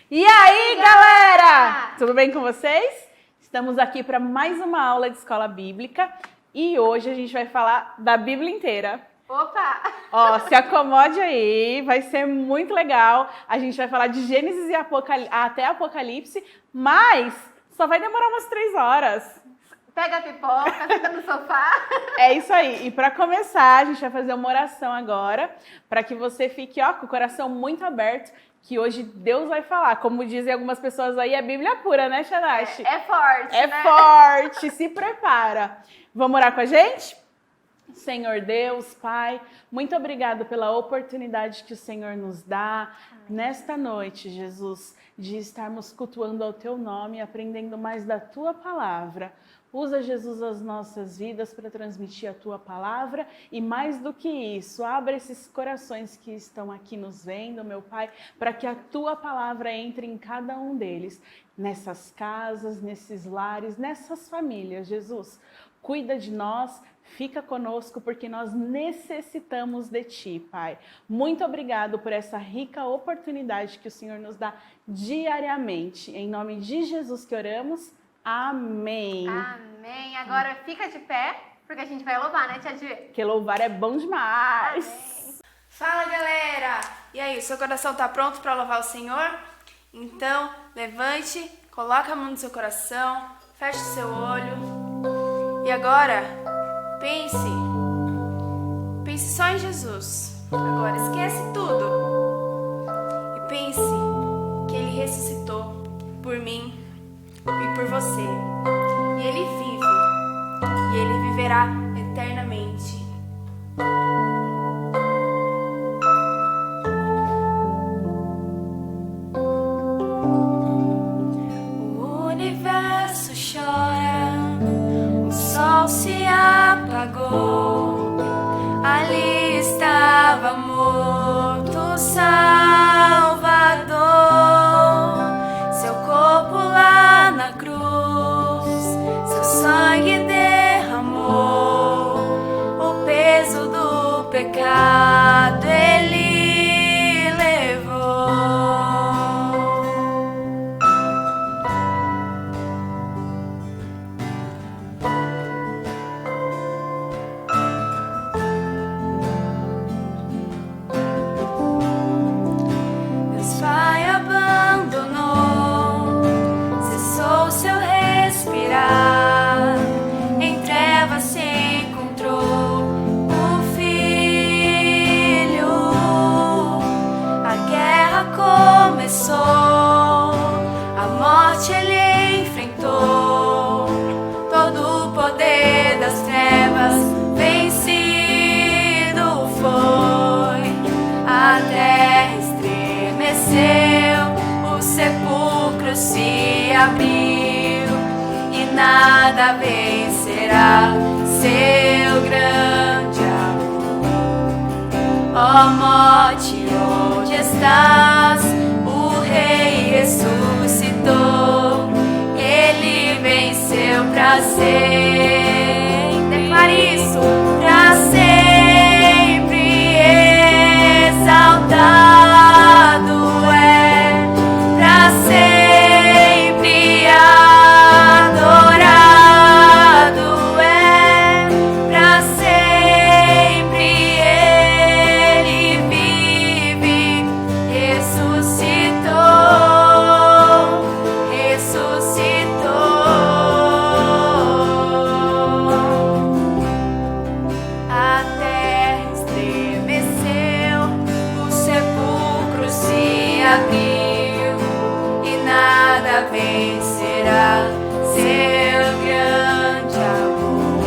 E aí, galera? Tudo bem com vocês? Estamos aqui para mais uma aula de escola bíblica e hoje a gente vai falar da Bíblia inteira. Opa! Ó, se acomode aí, vai ser muito legal. A gente vai falar de Gênesis e até Apocalipse, mas só vai demorar umas 3 horas. Pega a pipoca, fica no sofá. É isso aí. E para começar, a gente vai fazer uma oração agora, para que você fique com o coração muito aberto, que hoje Deus vai falar. Como dizem algumas pessoas aí, é Bíblia pura, né, Shadashi? É forte, É né? forte, se prepara. Vamos orar com a gente? Senhor Deus, Pai, muito obrigado pela oportunidade que o Senhor nos dá nesta noite, Jesus, de estarmos cultuando ao Teu nome e aprendendo mais da Tua palavra. Usa, Jesus, as nossas vidas para transmitir a Tua palavra e mais do que isso, abra esses corações que estão aqui nos vendo, meu Pai, para que a Tua palavra entre em cada um deles, nessas casas, nesses lares, nessas famílias, Jesus. Cuida de nós, fica conosco porque nós necessitamos de Ti, Pai. Muito obrigado por essa rica oportunidade que o Senhor nos dá diariamente. Em nome de Jesus que oramos. Amém. Amém. Agora fica de pé, porque a gente vai louvar, né, Tia Di? Porque louvar é bom demais. Amém. Fala, galera! E aí, seu coração tá pronto para louvar o Senhor? Então, levante, coloque a mão no seu coração, feche o seu olho. E agora, pense só em Jesus. Agora, esquece tudo. E pense que Ele ressuscitou por mim e por você. E Ele vive. E Ele viverá eternamente. O universo chora, o sol se apagou. Ali estava morto o Salvador. Seu corpo lá na cruz, seu sangue derramou. O peso do pecado Ele levou. Deus Pai abandonou, cessou seu respirar. Em trevas se encontrou o Filho. A guerra começou, a morte Ele enfrentou. Todo o poder das trevas vencido foi. A terra estremeceu, o sepulcro se abriu e nada vencerá seu grande amor. Ó morte, onde estás? O Rei ressuscitou, Ele venceu pra sempre. Declare isso, pra sempre exaltado é, pra sempre adorado é, pra sempre Ele vive, ressuscitou, ressuscitou. A terra estremeceu, o sepulcro se abriu e nada vencerá seu grande amor.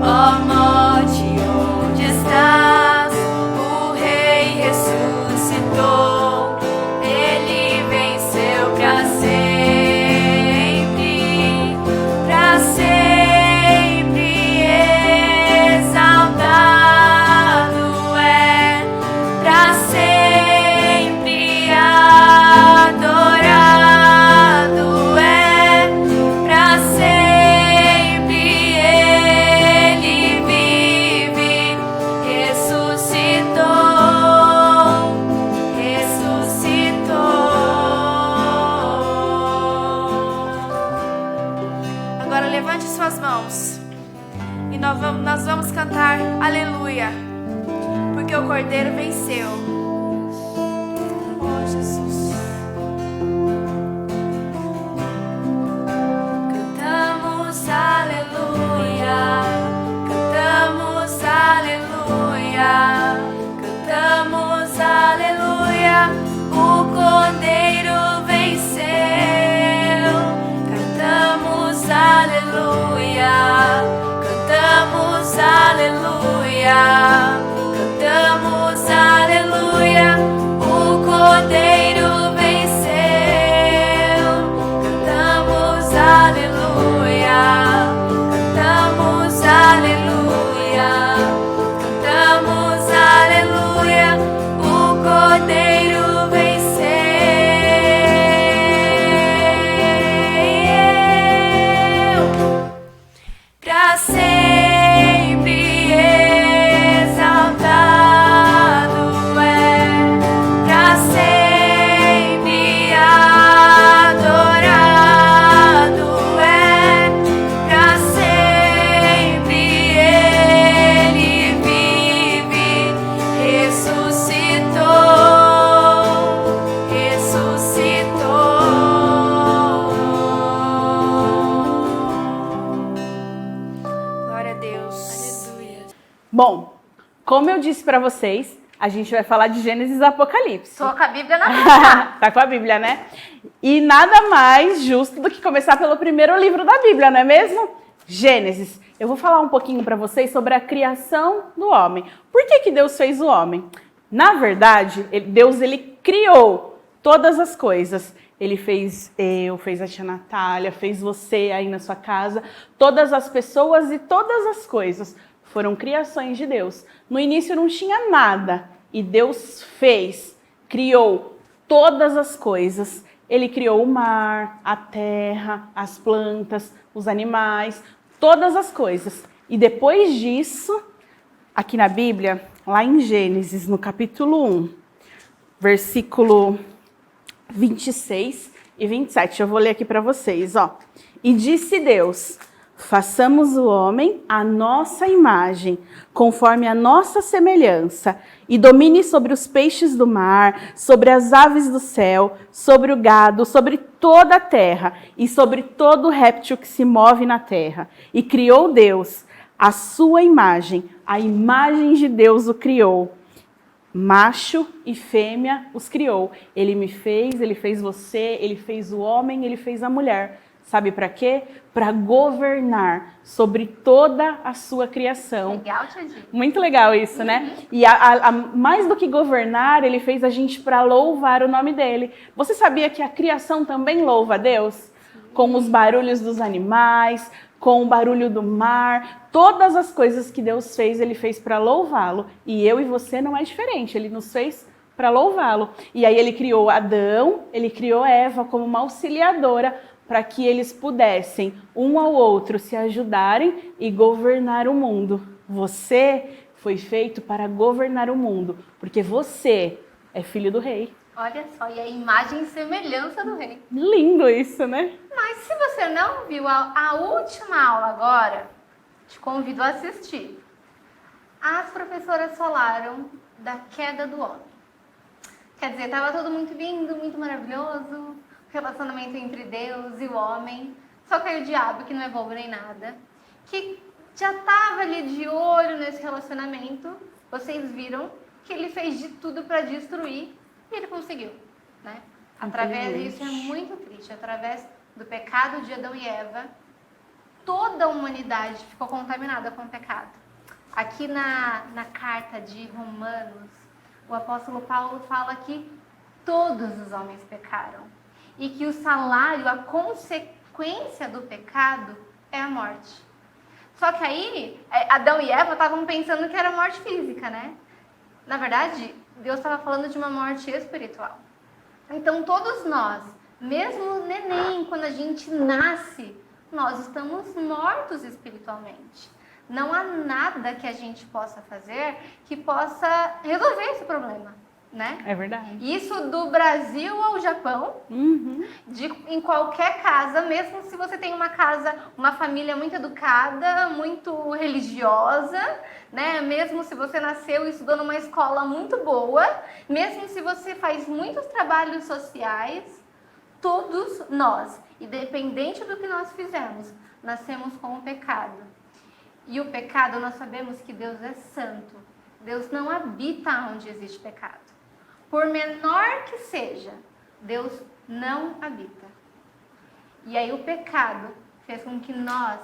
Ó morte, onde estás? O Rei ressuscitou, Ele venceu pra sempre, pra sempre exaltado é, pra sempre adorado é, pra suas mãos. E nós vamos cantar aleluia, porque o Cordeiro venceu. Oh, Jesus. Cantamos aleluia, cantamos aleluia, cantamos aleluia, o Cordeiro venceu. Cantamos aleluia, cantamos aleluia, cantamos aleluia, o Cordeiro venceu. Cantamos aleluia, cantamos aleluia, cantamos aleluia, o Cordeiro venceu. Pra sempre exaltado é, pra sempre adorado é, pra sempre ele vive, ressuscitou, Glória a Deus. Aleluia. Bom, como eu disse para vocês, a gente vai falar de Gênesis e Apocalipse. Tô com a Bíblia na mão. Tá com a Bíblia, né? E nada mais justo do que começar pelo primeiro livro da Bíblia, não é mesmo? Gênesis. Eu vou falar um pouquinho para vocês sobre a criação do homem. Por que Deus fez o homem? Na verdade, Deus criou todas as coisas. Ele fez eu, fez a tia Natália, fez você aí na sua casa. Todas as pessoas e todas as coisas foram criações de Deus. No início não tinha nada e Deus fez, criou todas as coisas. Ele criou o mar, a terra, as plantas, os animais, todas as coisas. E depois disso, aqui na Bíblia, lá em Gênesis, no capítulo 1, versículo 26 e 27, eu vou ler aqui para vocês, ó. E disse Deus: façamos o homem à nossa imagem, conforme a nossa semelhança, e domine sobre os peixes do mar, sobre as aves do céu, sobre o gado, sobre toda a terra, e sobre todo réptil que se move na terra. E criou Deus a sua imagem, a imagem de Deus o criou. Macho e fêmea os criou. Ele me fez, ele fez você, ele fez o homem, ele fez a mulher. Sabe para quê? Para governar sobre toda a sua criação. Legal, Tia Di. Muito legal isso, né? E mais do que governar, ele fez a gente para louvar o nome dele. Você sabia que a criação também louva a Deus? Com os barulhos dos animais, com o barulho do mar, todas as coisas que Deus fez, ele fez para louvá-lo. E eu e você não é diferente, ele nos fez para louvá-lo. E aí ele criou Adão, ele criou Eva como uma auxiliadora para que eles pudessem, um ao outro, se ajudarem e governar o mundo. Você foi feito para governar o mundo, porque você é filho do rei. Olha só, e a imagem e semelhança do rei. Lindo isso, né? Mas se você não viu a última aula agora, te convido a assistir. As professoras falaram da queda do homem. Quer dizer, estava tudo muito lindo, muito maravilhoso, relacionamento entre Deus e o homem. Só que aí o diabo, que não é bobo nem nada, que já estava ali de olho nesse relacionamento, vocês viram que ele fez de tudo para destruir e ele conseguiu, né? Através disso é muito triste, através do pecado de Adão e Eva, toda a humanidade ficou contaminada com o pecado. Aqui na carta de Romanos, o apóstolo Paulo fala que todos os homens pecaram e que o salário, a consequência do pecado é a morte. Só que aí, Adão e Eva estavam pensando que era morte física, né? Na verdade, Deus estava falando de uma morte espiritual. Então, todos nós, mesmo o neném, quando a gente nasce, nós estamos mortos espiritualmente. Não há nada que a gente possa fazer que possa resolver esse problema, né? É verdade. Isso do Brasil ao Japão, em qualquer casa, mesmo se você tem uma casa, uma família muito educada, muito religiosa, né? Mesmo se você nasceu e estudou numa escola muito boa, mesmo se você faz muitos trabalhos sociais, todos nós, independente do que nós fizemos, nascemos com o pecado. E o pecado, nós sabemos que Deus é santo. Deus não habita onde existe pecado. Por menor que seja, Deus não habita. E aí o pecado fez com que nós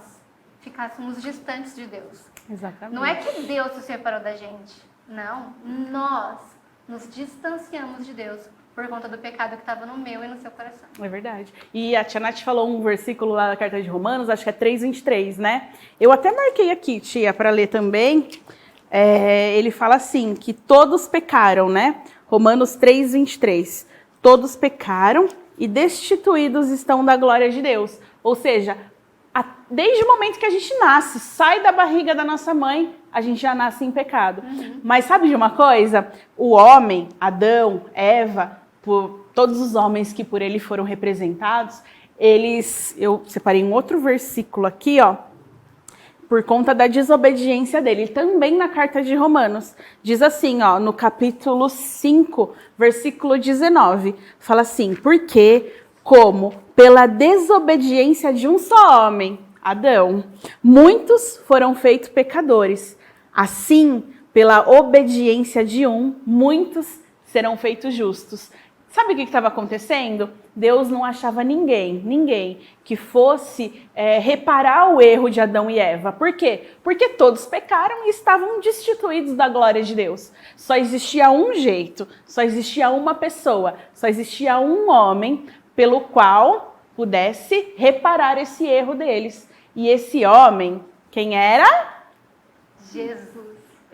ficássemos distantes de Deus. Exatamente. Não é que Deus se separou da gente. Não, nós nos distanciamos de Deus por conta do pecado que estava no meu e no seu coração. É verdade. E a Tia Nath falou um versículo lá da carta de Romanos, acho que é 3:23, né? Eu até marquei aqui, tia, para ler também. Ele fala assim, que todos pecaram, né? Romanos 3:23. Todos pecaram e destituídos estão da glória de Deus. Ou seja, desde o momento que a gente nasce, sai da barriga da nossa mãe, a gente já nasce em pecado. Mas sabe de uma coisa? O homem, Adão, Eva, todos os homens que por ele foram representados, eu separei um outro versículo aqui, ó, por conta da desobediência dele. Também na carta de Romanos, diz assim, ó, no capítulo 5, versículo 19, fala assim, porque como pela desobediência de um só homem, Adão, muitos foram feitos pecadores, assim, pela obediência de um, muitos serão feitos justos. Sabe o que estava acontecendo? Deus não achava ninguém que fosse reparar o erro de Adão e Eva. Por quê? Porque todos pecaram e estavam destituídos da glória de Deus. Só existia um jeito, só existia uma pessoa, só existia um homem pelo qual pudesse reparar esse erro deles. E esse homem, quem era? Jesus.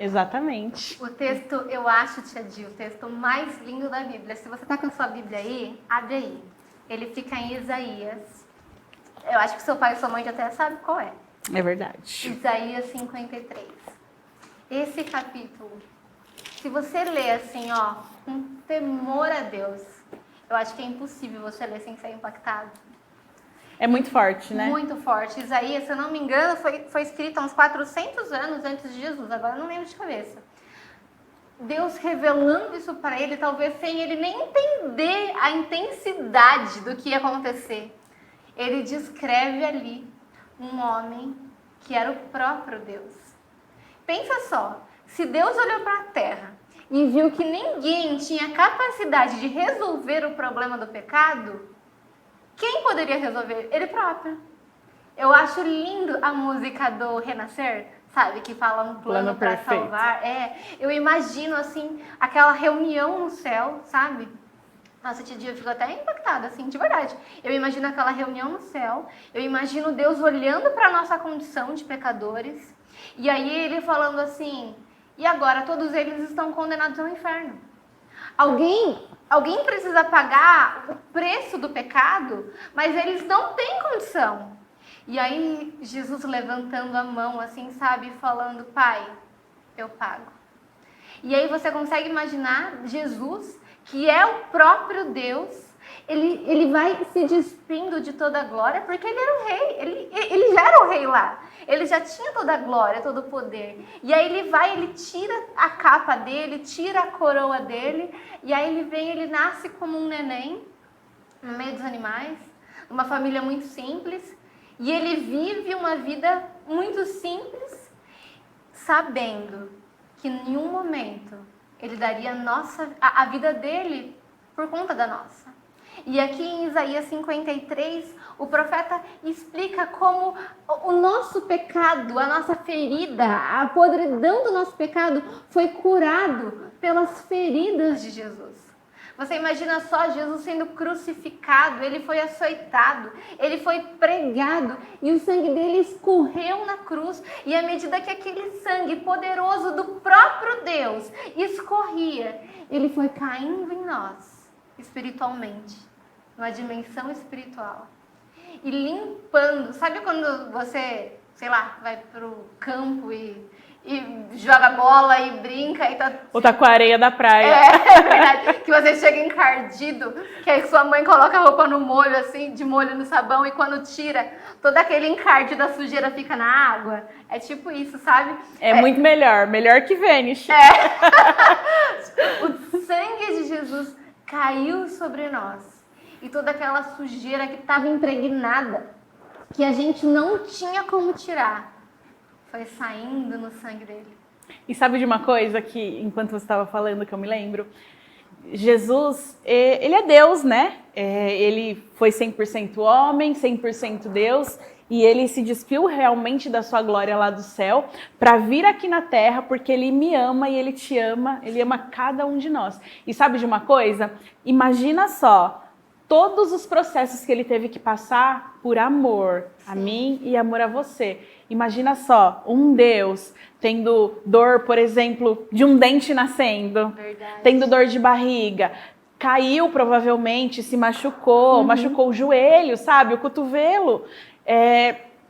Exatamente. O texto, eu acho, Tia Di, o texto mais lindo da Bíblia. Se você está com a sua Bíblia aí, abre aí. Ele fica em Isaías. Eu acho que seu pai e sua mãe já até sabem qual é. É verdade. Isaías 53. Esse capítulo, se você ler assim, ó, com temor a Deus, eu acho que é impossível você ler sem ser impactado. É muito forte, né? Muito forte. Isaías, se eu não me engano, foi escrito há uns 400 anos antes de Jesus. Agora eu não lembro de cabeça. Deus revelando isso para ele, talvez sem ele nem entender a intensidade do que ia acontecer. Ele descreve ali um homem que era o próprio Deus. Pensa só, se Deus olhou para a terra e viu que ninguém tinha capacidade de resolver o problema do pecado, quem poderia resolver? Ele próprio. Eu acho lindo a música do Renascer, sabe? Que fala um plano para salvar. Eu imagino, assim, aquela reunião no céu, sabe? Nossa, esse dia eu fico até impactada, assim, de verdade. Eu imagino aquela reunião no céu, eu imagino Deus olhando para a nossa condição de pecadores, e aí ele falando assim, e agora todos eles estão condenados ao inferno. Alguém precisa pagar o preço do pecado, mas eles não têm condição. E aí Jesus levantando a mão assim, sabe, falando, Pai, eu pago. E aí você consegue imaginar Jesus, que é o próprio Deus, ele vai se despindo de toda a glória, porque ele era o rei, ele já era o rei lá. Ele já tinha toda a glória, todo o poder. E aí ele tira a capa dele, tira a coroa dele, e aí ele nasce como um neném, no meio dos animais, numa família muito simples, e ele vive uma vida muito simples, sabendo que em nenhum momento ele daria a vida dele por conta da nossa. E aqui em Isaías 53, o profeta explica como o nosso pecado, a nossa ferida, a podridão do nosso pecado foi curado pelas feridas de Jesus. Você imagina só Jesus sendo crucificado, ele foi açoitado, ele foi pregado e o sangue dele escorreu na cruz. E à medida que aquele sangue poderoso do próprio Deus escorria, ele foi caindo em nós espiritualmente, numa dimensão espiritual. E limpando, sabe quando você, sei lá, vai pro campo e e joga bola e brinca e tá... Ou tá com a areia da praia. É verdade. Que você chega encardido, que aí sua mãe coloca a roupa no molho, assim, de molho no sabão, e quando tira, todo aquele encarde da sujeira fica na água. É tipo isso, sabe? É muito melhor que Vênus. O sangue de Jesus caiu sobre nós. E toda aquela sujeira que estava impregnada, que a gente não tinha como tirar, foi saindo no sangue dele. E sabe de uma coisa que, enquanto você estava falando, que eu me lembro? Jesus, ele é Deus, né? Ele foi 100% homem, 100% Deus, e ele se despiu realmente da sua glória lá do céu para vir aqui na terra, porque ele me ama e ele te ama, ele ama cada um de nós. E sabe de uma coisa? Imagina só, todos os processos que ele teve que passar por amor a mim e amor a você. Imagina só, um Deus tendo dor, por exemplo, de um dente nascendo, tendo dor de barriga, caiu provavelmente, se machucou, machucou o joelho, sabe, o cotovelo.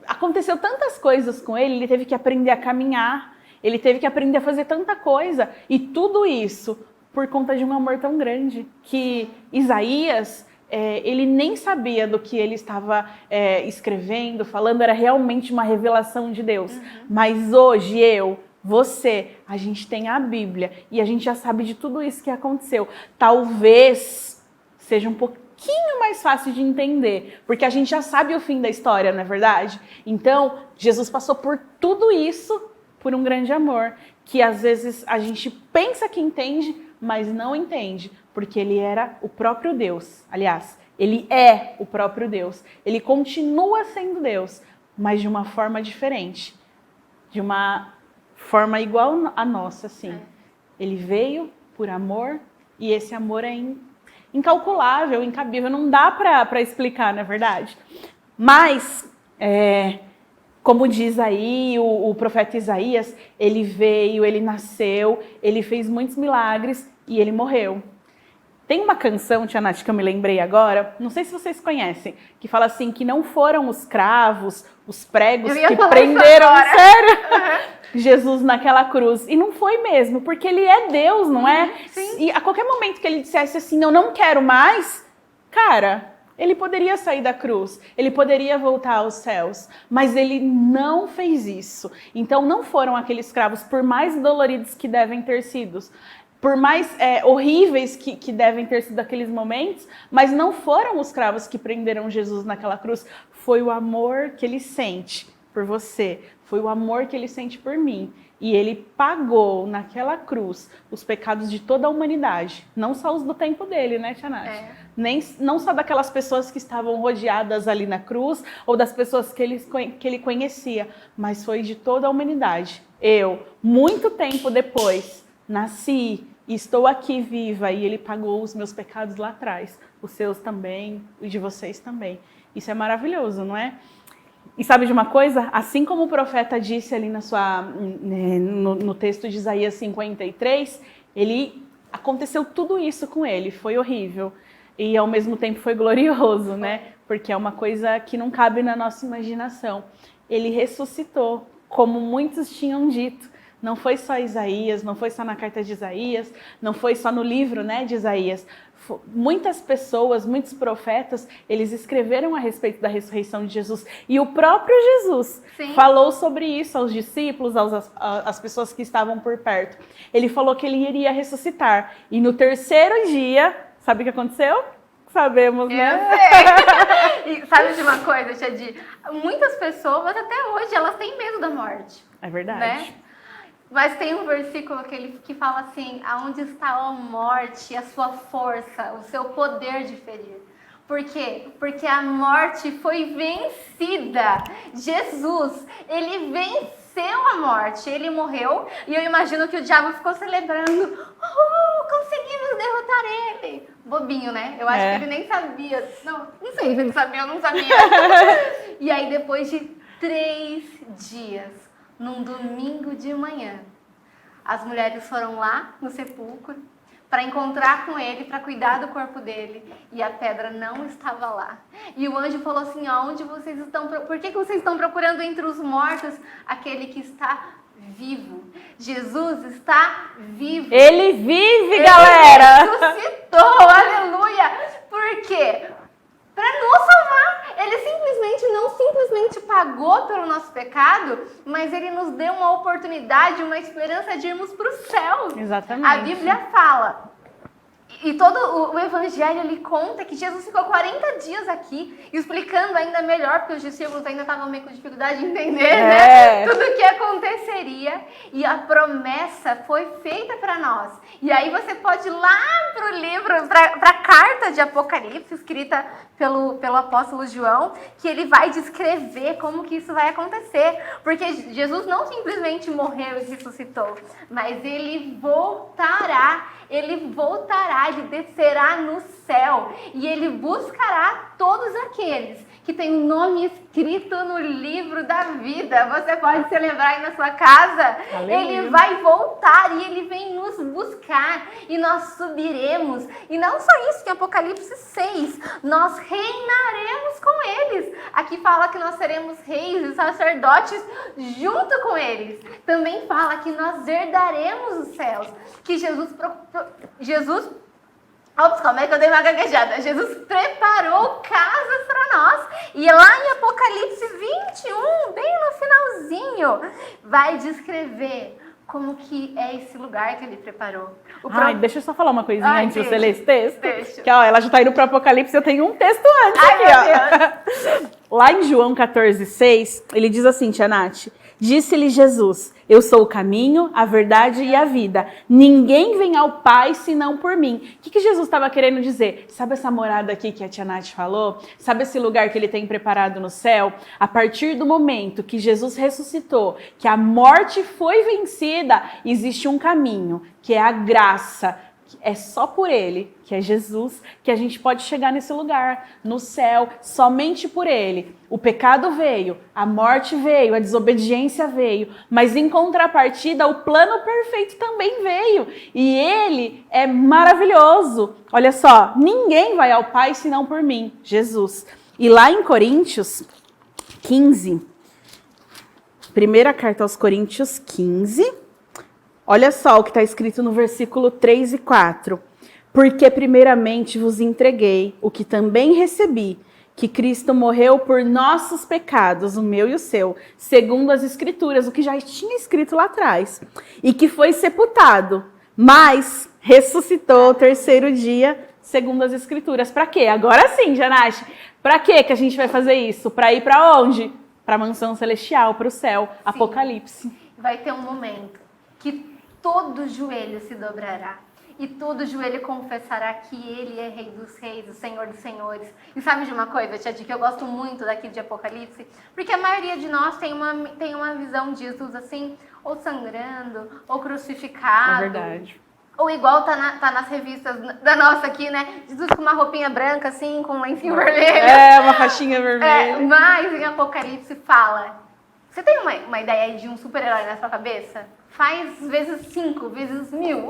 Aconteceu tantas coisas com ele, ele teve que aprender a caminhar, ele teve que aprender a fazer tanta coisa. E tudo isso por conta de um amor tão grande que Isaías... ele nem sabia do que ele estava escrevendo, falando, era realmente uma revelação de Deus. Mas hoje você, a gente tem a Bíblia e a gente já sabe de tudo isso que aconteceu. Talvez seja um pouquinho mais fácil de entender, porque a gente já sabe o fim da história, não é verdade? Então, Jesus passou por tudo isso por um grande amor, que às vezes a gente pensa que entende, mas não entende, porque ele era o próprio Deus. Aliás, ele é o próprio Deus. Ele continua sendo Deus, mas de uma forma diferente. De uma forma igual à nossa, assim. Ele veio por amor, e esse amor é incalculável, incabível. Não dá para explicar, na verdade. Mas, como diz aí o profeta Isaías, ele veio, ele nasceu, ele fez muitos milagres e ele morreu. Tem uma canção, Tia Nath, que eu me lembrei agora, não sei se vocês conhecem, que fala assim, que não foram os cravos, os pregos que prenderam, sério, Jesus naquela cruz. E não foi mesmo, porque ele é Deus, não é? Sim. E a qualquer momento que ele dissesse assim, eu não quero mais, cara, ele poderia sair da cruz, ele poderia voltar aos céus, mas ele não fez isso. Então não foram aqueles cravos, por mais doloridos que devem ter sido, por mais horríveis que devem ter sido aqueles momentos, mas não foram os cravos que prenderam Jesus naquela cruz, foi o amor que ele sente por você, foi o amor que ele sente por mim. E ele pagou naquela cruz os pecados de toda a humanidade, não só os do tempo dele, né, Tia Nath? Não só daquelas pessoas que estavam rodeadas ali na cruz, ou das pessoas que ele conhecia, mas foi de toda a humanidade. Eu, muito tempo depois, nasci e estou aqui viva e ele pagou os meus pecados lá atrás, os seus também e de vocês também. Isso é maravilhoso, não é? E sabe de uma coisa? Assim como o profeta disse ali no texto de Isaías 53, aconteceu tudo isso com ele, foi horrível. E ao mesmo tempo foi glorioso, né? Porque é uma coisa que não cabe na nossa imaginação. Ele ressuscitou, como muitos tinham dito. Não foi só Isaías, não foi só na carta de Isaías, não foi só no livro, né, de Isaías. Muitas pessoas, muitos profetas, eles escreveram a respeito da ressurreição de Jesus. E o próprio Jesus falou sobre isso aos discípulos, às pessoas que estavam por perto. Ele falou que ele iria ressuscitar. E no terceiro dia, sabe o que aconteceu? Sabemos, né? Eu sei. E sabe de uma coisa, Tia Di? Muitas pessoas, até hoje, elas têm medo da morte. É verdade. Né? Mas tem um versículo que fala assim, aonde está a morte, a sua força, o seu poder de ferir. Por quê? Porque a morte foi vencida. Jesus, ele venceu a morte, ele morreu. E eu imagino que o diabo ficou celebrando. Conseguimos derrotar ele. Bobinho, né? Eu acho que ele nem sabia. Não sei se ele sabia ou não sabia. E aí depois de 3 dias... Num domingo de manhã, as mulheres foram lá no sepulcro para encontrar com ele, para cuidar do corpo dele, e a pedra não estava lá. E o anjo falou assim, onde vocês estão, por que vocês estão procurando entre os mortos aquele que está vivo. Jesus está vivo. Ele vive, Ele galera! ressuscitou, aleluia! Por quê? Para nos salvar. Ele não simplesmente pagou pelo nosso pecado, mas ele nos deu uma oportunidade, uma esperança de irmos para o céu. Exatamente. A Bíblia fala, e todo o evangelho ele conta que Jesus ficou 40 dias aqui, explicando ainda melhor, porque os discípulos ainda estavam meio com dificuldade de entender, né? Tudo o que aconteceria, e a promessa foi feita para nós. E aí você pode ir lá para o livro, para a carta de Apocalipse, escrita pelo apóstolo João, que ele vai descrever como que isso vai acontecer. Porque Jesus não simplesmente morreu e ressuscitou, mas ele voltará, ele descerá no céu e ele buscará todos aqueles que têm o nome escrito no livro da vida. Você pode celebrar aí na sua casa. Aleluia. Ele vai voltar e ele vem nos buscar e nós subiremos. E não só isso, em Apocalipse 6, nós reinaremos com eles. Aqui fala que nós seremos reis e sacerdotes junto com eles. Também fala que nós herdaremos os céus, que Ops, calma aí que eu dei uma gaguejada. Jesus preparou casas para nós. E lá em Apocalipse 21, bem no finalzinho, vai descrever como que é esse lugar que ele preparou. Deixa eu só falar uma coisinha antes de você ler esse texto. Deixa. Que, ó, ela já tá indo pro Apocalipse, eu tenho um texto antes aqui, Meu ó. Lá em João 14,6, ele diz assim, tia Nath, disse-lhe Jesus, eu sou o caminho, a verdade e a vida. Ninguém vem ao Pai senão por mim. O que Jesus estava querendo dizer? Sabe essa morada aqui que a tia Nath falou? Sabe esse lugar que ele tem preparado no céu? A partir do momento que Jesus ressuscitou, que a morte foi vencida, existe um caminho, que é a graça. É só por ele, que é Jesus, que a gente pode chegar nesse lugar, no céu, somente por ele. O pecado veio, a morte veio, a desobediência veio, mas em contrapartida o plano perfeito também veio. E ele é maravilhoso. Olha só, ninguém vai ao Pai senão por mim, Jesus. E lá em Coríntios 15, primeira carta aos Coríntios 15, olha só o que está escrito no versículo 3 e 4. Porque primeiramente vos entreguei o que também recebi, que Cristo morreu por nossos pecados, o meu e o seu, segundo as Escrituras, o que já tinha escrito lá atrás, e que foi sepultado, mas ressuscitou ao terceiro dia, segundo as Escrituras. Para quê? Agora sim, Janache. Para quê que a gente vai fazer isso? Para ir para onde? Para a mansão celestial, para o céu, sim. Apocalipse. Vai ter um momento que todo joelho se dobrará. E todo joelho confessará que ele é Rei dos Reis, o Senhor dos Senhores. E sabe de uma coisa, Tia Di, que eu gosto muito daqui de Apocalipse? Porque a maioria de nós tem uma visão de Jesus assim, ou sangrando, ou crucificado. É verdade. Ou igual tá nas revistas da nossa aqui, né? Jesus com uma roupinha branca, assim, com um lencinho vermelho. É, uma faixinha vermelha. Mas em Apocalipse fala... Você tem uma ideia de um super-herói na sua cabeça? Faz vezes 5, vezes 1000.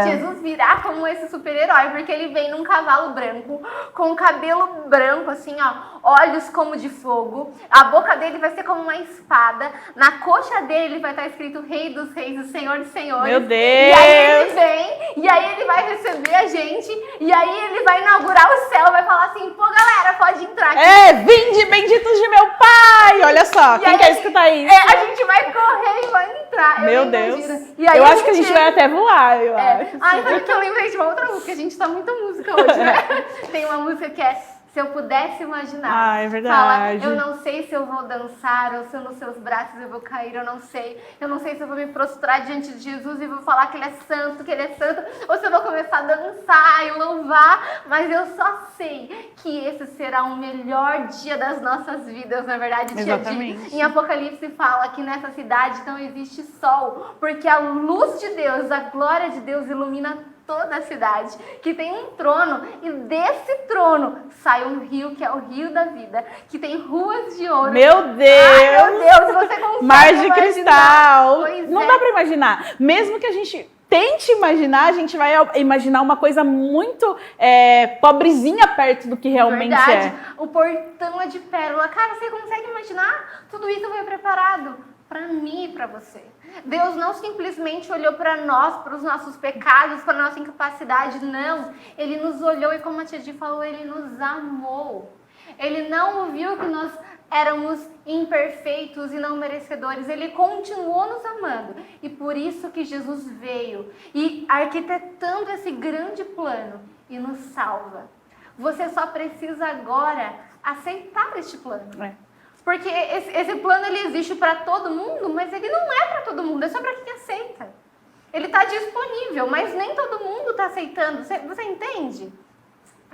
Jesus virá como esse super-herói, porque ele vem num cavalo branco, com cabelo branco, assim, ó, olhos como de fogo, a boca dele vai ser como uma espada, na coxa dele vai estar escrito Rei dos Reis, o Senhor dos Senhores. Meu Deus! E aí ele vem, e aí ele vai receber a gente, e aí ele vai inaugurar o céu, vai falar assim, pô, galera, pode entrar aqui. Vinde benditos de meu Pai! Olha só, E quem aí, quer escutar isso? A gente vai correr e vai entrar. Meu Deus. E aí eu acho que a gente vai até voar, eu acho. Ai, sabe que eu lembrei de uma outra música, a gente tá muita música hoje, né? Tem uma música que é Se Eu Pudesse Imaginar. Ah, é verdade. Fala, eu não sei se eu vou dançar, ou se nos seus braços eu vou cair, eu não sei. Eu não sei se eu vou me prostrar diante de Jesus e vou falar que ele é santo, ou se eu vou começar a dançar e louvar, mas eu só sei que esse será o melhor dia das nossas vidas, na verdade, Tia Exatamente. Di. Em Apocalipse fala que nessa cidade não existe sol, porque a luz de Deus, a glória de Deus ilumina toda a cidade, que tem um trono, e desse trono sai um rio, que é o rio da vida, que tem ruas de ouro. Meu Deus! Ai, meu Deus, você consegue Mar de imaginar? cristal! Pois Não é. dá pra imaginar. Mesmo que a gente tente imaginar, a gente vai imaginar uma coisa muito pobrezinha perto do que realmente Verdade. é. O portão é de pérola. Cara, você consegue imaginar? Tudo isso foi preparado para mim e para você. Deus não simplesmente olhou para nós, para os nossos pecados, para a nossa incapacidade, não. Ele nos olhou e, como a Tia Di falou, Ele nos amou. Ele não viu que nós éramos imperfeitos e não merecedores. Ele continuou nos amando. E por isso que Jesus veio e arquitetando esse grande plano e nos salva. Você só precisa agora aceitar este plano. Porque esse plano ele existe para todo mundo, mas ele não é para todo mundo, é só para quem aceita. Ele está disponível, mas nem todo mundo está aceitando. Você entende?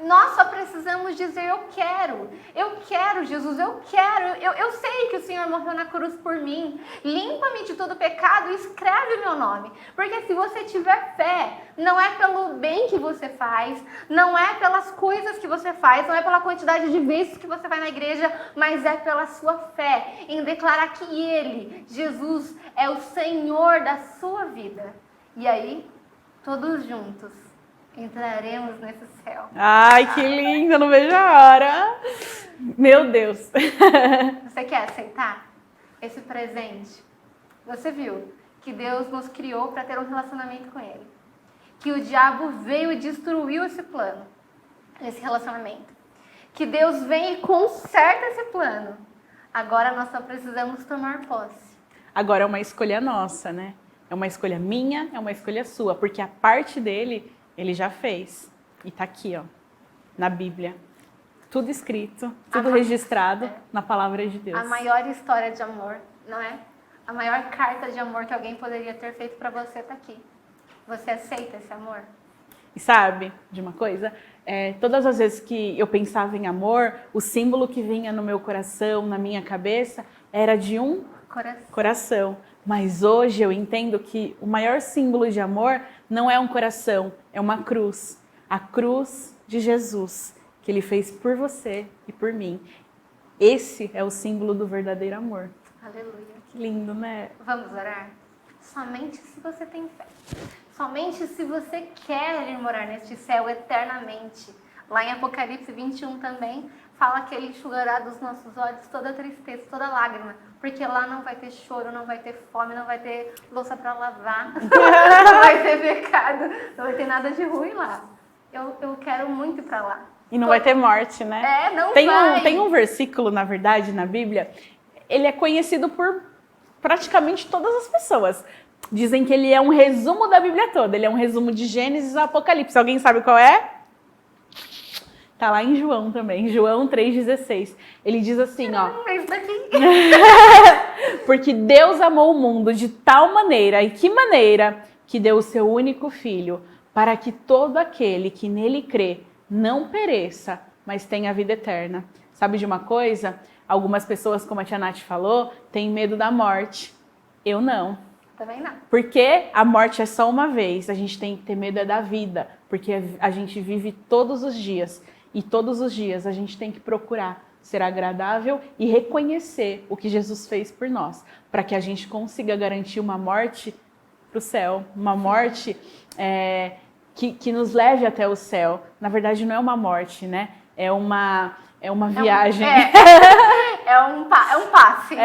Nós só precisamos dizer, eu quero Jesus, eu quero, eu sei que o Senhor morreu na cruz por mim, limpa-me de todo pecado e escreve o meu nome, porque se você tiver fé, não é pelo bem que você faz, não é pelas coisas que você faz, não é pela quantidade de vezes que você vai na igreja, mas é pela sua fé, em declarar que Ele, Jesus, é o Senhor da sua vida, e aí, todos juntos, entraremos nesse céu. Ai, que lindo, eu não vejo a hora. Meu Deus. Você quer aceitar esse presente? Você viu que Deus nos criou para ter um relacionamento com Ele. Que o diabo veio e destruiu esse plano, esse relacionamento. Que Deus vem e conserta esse plano. Agora nós só precisamos tomar posse. Agora é uma escolha nossa, né? É uma escolha minha, é uma escolha sua, porque a parte dele Ele já fez. E tá aqui, ó, na Bíblia. Tudo escrito, tudo registrado na palavra de Deus. A maior história de amor, não é? A maior carta de amor que alguém poderia ter feito para você tá aqui. Você aceita esse amor? E sabe de uma coisa? Todas as vezes que eu pensava em amor, o símbolo que vinha no meu coração, na minha cabeça, era de um coração. Mas hoje eu entendo que o maior símbolo de amor não é um coração, é uma cruz. A cruz de Jesus, que Ele fez por você e por mim. Esse é o símbolo do verdadeiro amor. Aleluia. Que lindo, né? Vamos orar? Somente se você tem fé. Somente se você quer ir morar neste céu eternamente. Lá em Apocalipse 21 também, fala que Ele enxugará dos nossos olhos toda tristeza, toda lágrima. Porque lá não vai ter choro, não vai ter fome, não vai ter louça para lavar, não vai ter pecado, não vai ter nada de ruim lá. Eu quero muito ir para lá. E não vai ter morte, né? Não vai. Tem um versículo, na verdade, na Bíblia, ele é conhecido por praticamente todas as pessoas. Dizem que ele é um resumo da Bíblia toda. Ele é um resumo de Gênesis a Apocalipse. Alguém sabe qual é? Tá lá em João também, João 3,16. Ele diz assim, ó. Isso daqui. Porque Deus amou o mundo de tal maneira, e que maneira, que deu o seu único filho, para que todo aquele que nele crê não pereça, mas tenha vida eterna. Sabe de uma coisa? Algumas pessoas, como a tia Nath falou, têm medo da morte. Eu não. Também não. Porque a morte é só uma vez, a gente tem que ter medo da vida, porque a gente vive todos os dias. E todos os dias a gente tem que procurar ser agradável e reconhecer o que Jesus fez por nós, para que a gente consiga garantir uma morte para o céu, uma morte que nos leve até o céu. Na verdade, não é uma morte, né? É uma viagem. É um passe.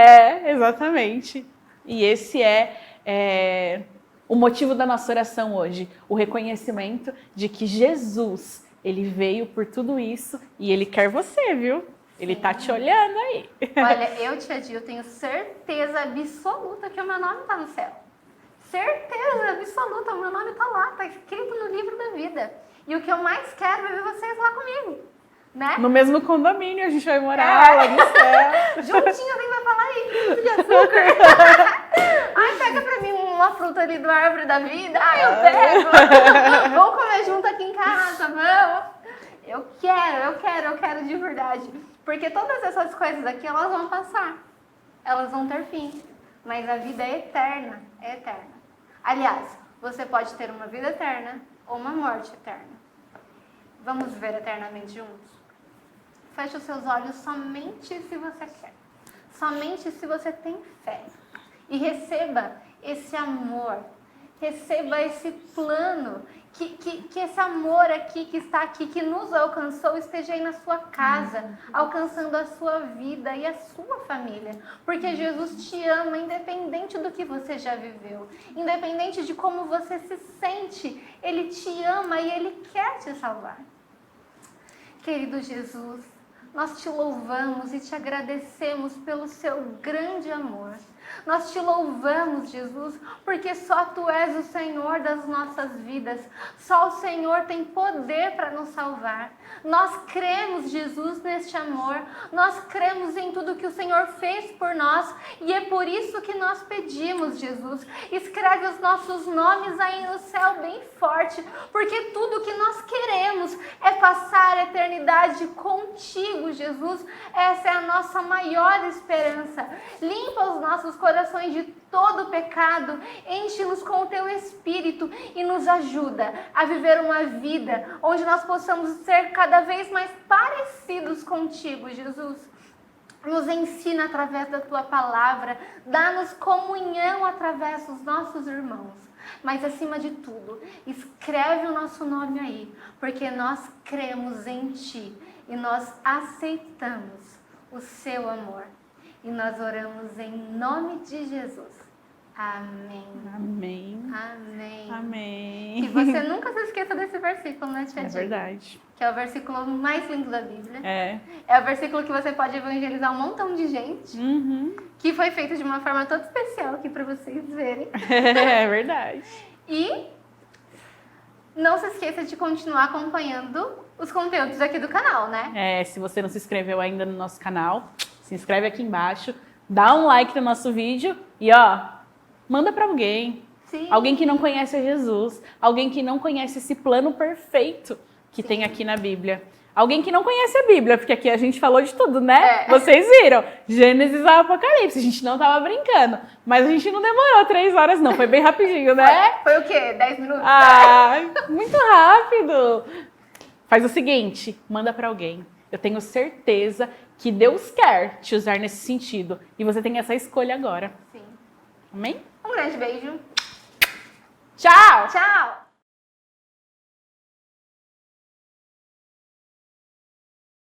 Exatamente. E esse é o motivo da nossa oração hoje, o reconhecimento de que Jesus, Ele veio por tudo isso e Ele quer você, viu? Ele tá te olhando aí. Olha, Tia Di, eu tenho certeza absoluta que o meu nome tá no céu. Certeza absoluta, o meu nome tá lá, tá escrito no livro da vida. E o que eu mais quero é ver vocês lá comigo, né? No mesmo condomínio, a gente vai morar lá no céu. Juntinho, alguém vai falar aí, de açúcar. Ai, pega pra mim uma fruta ali do árvore da vida. Ai, eu pego. Vamos comer junto aqui em casa, vamos. Eu quero de verdade. Porque todas essas coisas aqui, elas vão passar. Elas vão ter fim. Mas a vida é eterna, é eterna. Aliás, você pode ter uma vida eterna ou uma morte eterna. Vamos viver eternamente juntos? Feche os seus olhos somente se você quer. Somente se você tem fé. E receba esse amor receba esse plano, que esse amor aqui, que está aqui, que nos alcançou, esteja aí na sua casa, alcançando a sua vida e a sua família. Porque Jesus te ama, independente do que você já viveu, independente de como você se sente, Ele te ama e Ele quer te salvar. Querido Jesus, nós te louvamos e te agradecemos pelo seu grande amor. Nós te louvamos, Jesus, porque só Tu és o Senhor das nossas vidas. Só o Senhor tem poder para nos salvar. Nós cremos, Jesus, neste amor. Nós cremos em tudo que o Senhor fez por nós. E é por isso que nós pedimos, Jesus, escreve os nossos nomes aí no céu bem forte. Porque tudo que nós queremos é passar a eternidade contigo, Jesus. Essa é a nossa maior esperança. Limpa os nossos corações de todo pecado, enche-nos com o Teu Espírito e nos ajuda a viver uma vida onde nós possamos ser cada vez mais parecidos contigo, Jesus. Nos ensina através da Tua palavra, dá-nos comunhão através dos nossos irmãos. Mas acima de tudo, escreve o nosso nome aí, porque nós cremos em Ti e nós aceitamos o Seu amor. E nós oramos em nome de Jesus. Amém. Amém. Amém. Amém. E você nunca se esqueça desse versículo, né, Tia É Di? verdade. Que é o versículo mais lindo da Bíblia. É. É o versículo que você pode evangelizar um montão de gente. Uhum. Que foi feito de uma forma toda especial aqui para vocês verem. É verdade. E não se esqueça de continuar acompanhando os conteúdos aqui do canal, né? É, se você não se inscreveu ainda no nosso canal, se inscreve aqui embaixo, dá um like no nosso vídeo e ó, manda para alguém. Sim. Alguém que não conhece a Jesus, alguém que não conhece esse plano perfeito que tem aqui na Bíblia. Alguém que não conhece a Bíblia, porque aqui a gente falou de tudo, né? É. Vocês viram, Gênesis ao Apocalipse, a gente não tava brincando, mas a gente não demorou 3 horas não, foi bem rapidinho, né? Foi o quê? 10 minutos? Ah, muito rápido. Faz o seguinte, manda para alguém. Eu tenho certeza que Deus quer te usar nesse sentido. E você tem essa escolha agora. Sim. Amém? Um grande beijo. Tchau! Tchau!